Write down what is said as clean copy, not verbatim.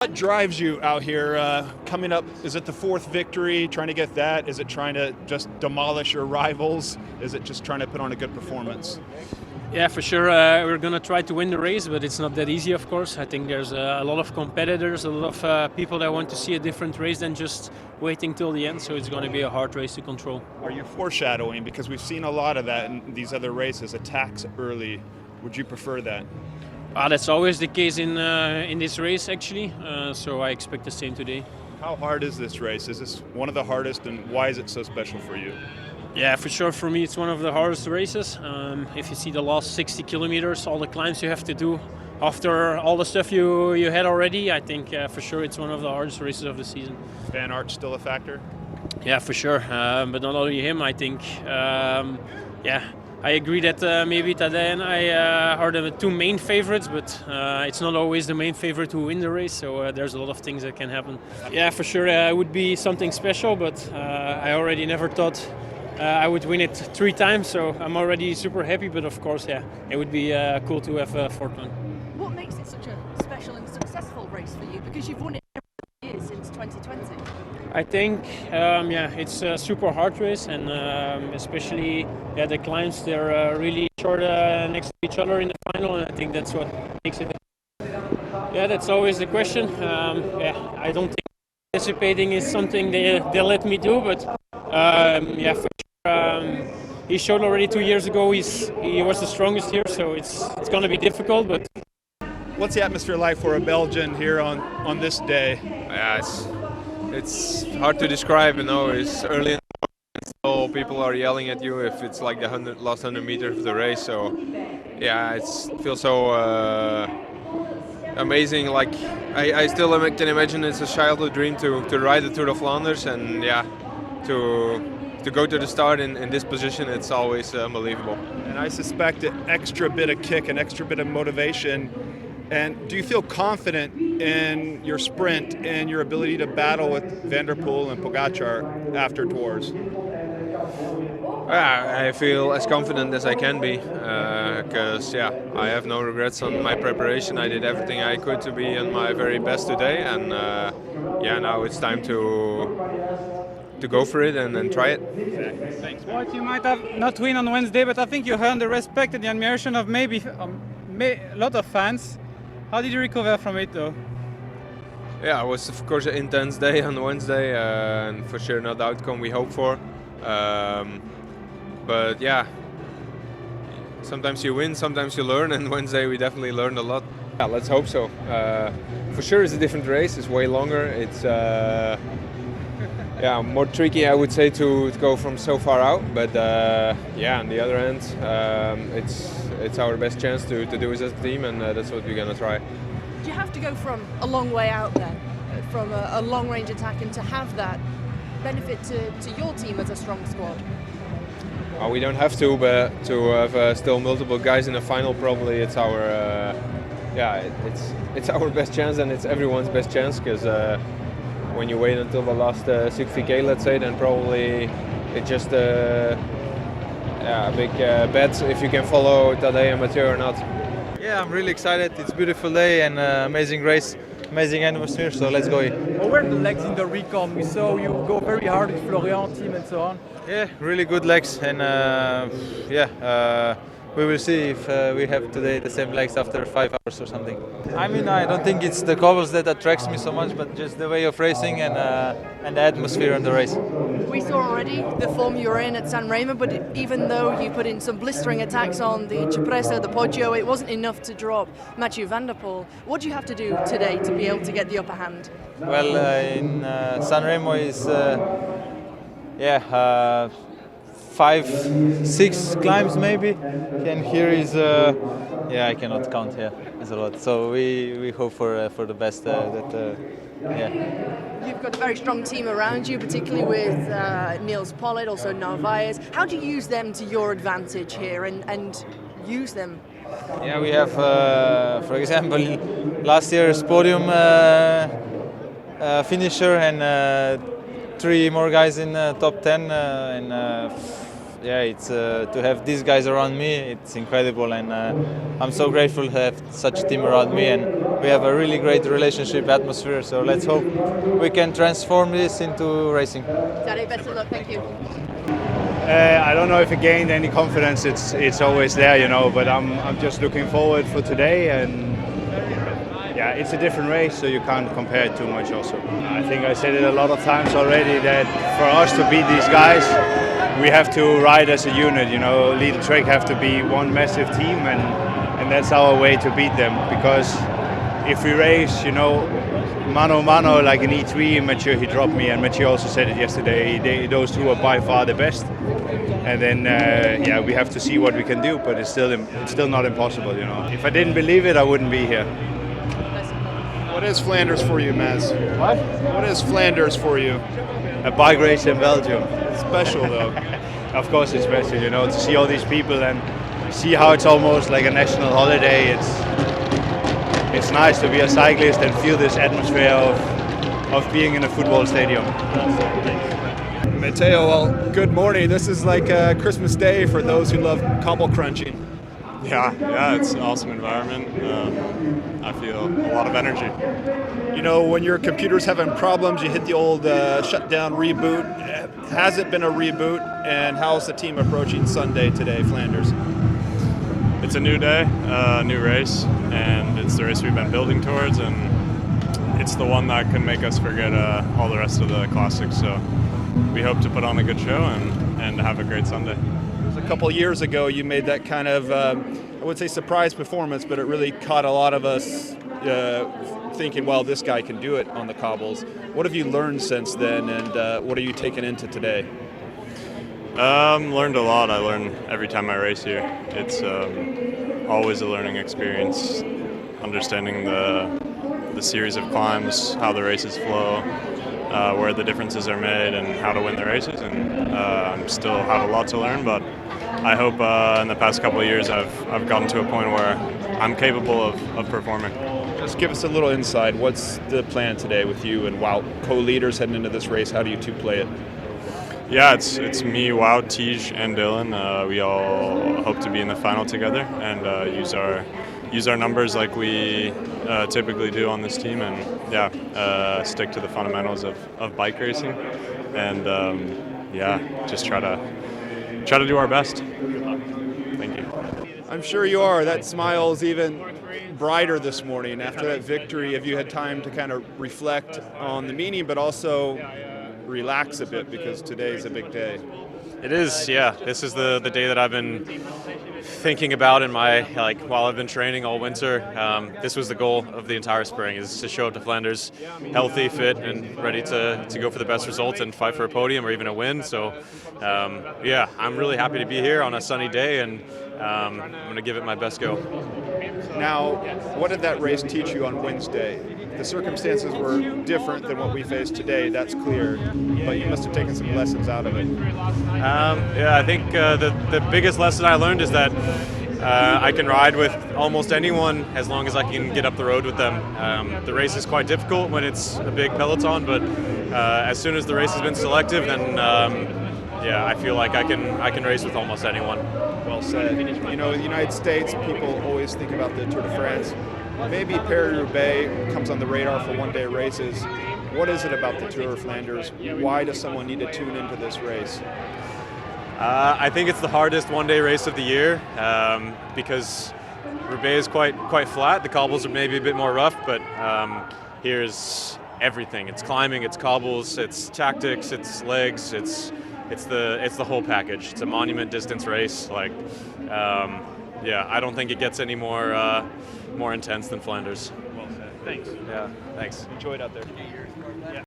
What drives you out here coming up? Is it the fourth victory, trying to get that? Is it trying to just demolish your rivals? Is it just trying to put on a good performance? Yeah, for sure. We're going to try to win the race, but it's not that easy, of course. I think there's a lot of competitors, a lot of people that want to see a different race than just waiting till the end, so it's going to be a hard race to control. Are you foreshadowing? Because we've seen a lot of that in these other races, attacks early. Would you prefer that? That's always the case in this race, actually, so I expect the same today. How hard is this race? Is this one of the hardest, and why is it so special for you? Yeah, for sure. For me, it's one of the hardest races. If you see the last 60 kilometers, all the climbs you have to do after all the stuff you had already, I think for sure it's one of the hardest races of the season. Van Aert still a factor? Yeah, for sure. But not only him, I think. I agree that maybe Tadej and I are the two main favorites, but it's not always the main favorite who win the race, so there's a lot of things that can happen. Yeah, for sure it would be something special, but I already never thought I would win it 3 times, so I'm already super happy, but of course, yeah, it would be cool to have a 4th one. What makes it such a special and successful race for you? Because you've won it every year since 2020. I think, it's a super hard race, and especially the climbs, they're really short next to each other in the final, and I think that's what makes it. Yeah, that's always the question. I don't think participating is something they let me do, but for sure, he showed already 2 years ago he was the strongest here, so it's going to be difficult. But what's the atmosphere like for a Belgian here on this day? Yeah, it's hard to describe, it's early in the morning, so people are yelling at you if it's like the last 100 meters of the race, so yeah, it feels so amazing. Like I still can imagine it's a childhood dream to ride the Tour of Flanders, and yeah, to go to the start in this position, it's always unbelievable. And I suspect an extra bit of kick, an extra bit of motivation. And do you feel confident in your sprint and your ability to battle with Van der Poel and Pogacar after Tours? I feel as confident as I can be, because I have no regrets on my preparation. I did everything I could to be on my very best today, and now it's time to go for it and try it. Thanks. What you might have not win on Wednesday, but I think you earned the respect and the admiration of maybe a lot of fans. How did you recover from it, though? Yeah, it was of course an intense day on Wednesday, and for sure not the outcome we hoped for. But yeah, sometimes you win, sometimes you learn, and Wednesday we definitely learned a lot. Yeah, let's hope so. For sure it's a different race, it's way longer. It's more tricky, I would say, to go from so far out. But on the other end, it's our best chance to do it as a team, and that's what we're gonna try. Do you have to go from a long way out then, from a long-range attack, and to have that benefit to your team as a strong squad? We don't have to, but to have still multiple guys in the final, probably it's our it's our best chance, and it's everyone's best chance, because when you wait until the last 60k, let's say, then probably it's just a big bet if you can follow Tadej and Mathieu or not. Yeah, I'm really excited. It's a beautiful day and amazing race, amazing atmosphere, so let's go. How were the legs in the recon? We saw you go very hard with Florian, team and so on. Yeah, really good legs, and we will see if we have today the same legs after 5 hours or something. I mean, I don't think it's the covers that attracts me so much, but just the way of racing and the atmosphere in the race. We saw already the form you were in at San Remo, but even though you put in some blistering attacks on the Cipressa, the Poggio, it wasn't enough to drop Mathieu van der Poel. What do you have to do today to be able to get the upper hand? Well, in San Remo is 5-6 climbs maybe, and here is I cannot count here. It's a lot. So we hope for the best. You've got a very strong team around you, particularly with Niels Pollitt, also Narvaez. How do you use them to your advantage here and use them? Yeah, we have, for example, last year's podium finisher and 3 more guys in top 10, it's to have these guys around me. It's incredible, and I'm so grateful to have such a team around me, and we have a really great relationship atmosphere. So let's hope we can transform this into racing. Tadej, best of luck. Thank you. I don't know if it gained any confidence. It's always there, you know. But I'm just looking forward for today, and yeah, it's a different race, so you can't compare it too much. Also, I think I said it a lot of times already that for us to beat these guys, we have to ride as a unit. You know, Lead Trek have to be one massive team, and that's our way to beat them. Because if we race, you know, mano mano like an E3, Mathieu, he dropped me, and Mathieu also said it yesterday. Those two are by far the best. And then yeah, we have to see what we can do, but it's still not impossible, you know. If I didn't believe it, I wouldn't be here. What is Flanders for you, Maz? What is Flanders for you? A bike race in Belgium. Special though. Of course it's special, you know, to see all these people and see how it's almost like a national holiday. It's nice to be a cyclist and feel this atmosphere of being in a football stadium. Matteo, well, good morning. This is like Christmas Day for those who love cobble crunching. Yeah, it's an awesome environment. I feel a lot of energy. You know, when your computer's having problems, you hit the old shutdown reboot. Has it been a reboot, and how's the team approaching Sunday today, Flanders? It's a new day, new race, and it's the race we've been building towards, and it's the one that can make us forget all the rest of the classics. So we hope to put on a good show and have a great Sunday. A couple years ago, you made that kind of, I would say, surprise performance, but it really caught a lot of us thinking, well, this guy can do it on the cobbles. What have you learned since then, and what are you taking into today? Learned a lot. I learn every time I race here. It's always a learning experience, understanding the series of climbs, how the races flow, where the differences are made, and how to win the races. And I still have a lot to learn, but I hope in the past couple of years I've gotten to a point where I'm capable of performing. Just give us a little insight. What's the plan today with you and Wout, co-leaders heading into this race? How do you two play it? Yeah, it's me, Wout, Tej, and Dylan. We all hope to be in the final together and use our numbers like we typically do on this team, and stick to the fundamentals of bike racing, and just try to do our best. Thank you. I'm sure you are. That smile's even brighter this morning after that victory. Have you had time to kind of reflect on the meaning, but also relax a bit, because today's a big day? It is, yeah. This is the day that I've been thinking about in my, while I've been training all winter. This was the goal of the entire spring, is to show up to Flanders healthy, fit, and ready to go for the best result and fight for a podium or even a win. So, I'm really happy to be here on a sunny day, and I'm going to give it my best go. Now, what did that race teach you on Wednesday? The circumstances were different than what we faced today, that's clear, but you must have taken some lessons out of it. I think the biggest lesson I learned is that I can ride with almost anyone as long as I can get up the road with them. The race is quite difficult when it's a big peloton, but as soon as the race has been selective, then I feel like I can race with almost anyone. Well said. You know, in the United States, people always think about the Tour de France. Maybe Paris-Roubaix comes on the radar for one-day races. What is it about the Tour of Flanders? Why does someone need to tune into this race? I think it's the hardest one-day race of the year because Roubaix is quite flat. The cobbles are maybe a bit more rough, but here's everything. It's climbing, it's cobbles, it's tactics, it's legs, it's the whole package. It's a monument distance race. I don't think it gets any more intense than Flanders. Well said. Thanks. Yeah, thanks. Enjoy it out there.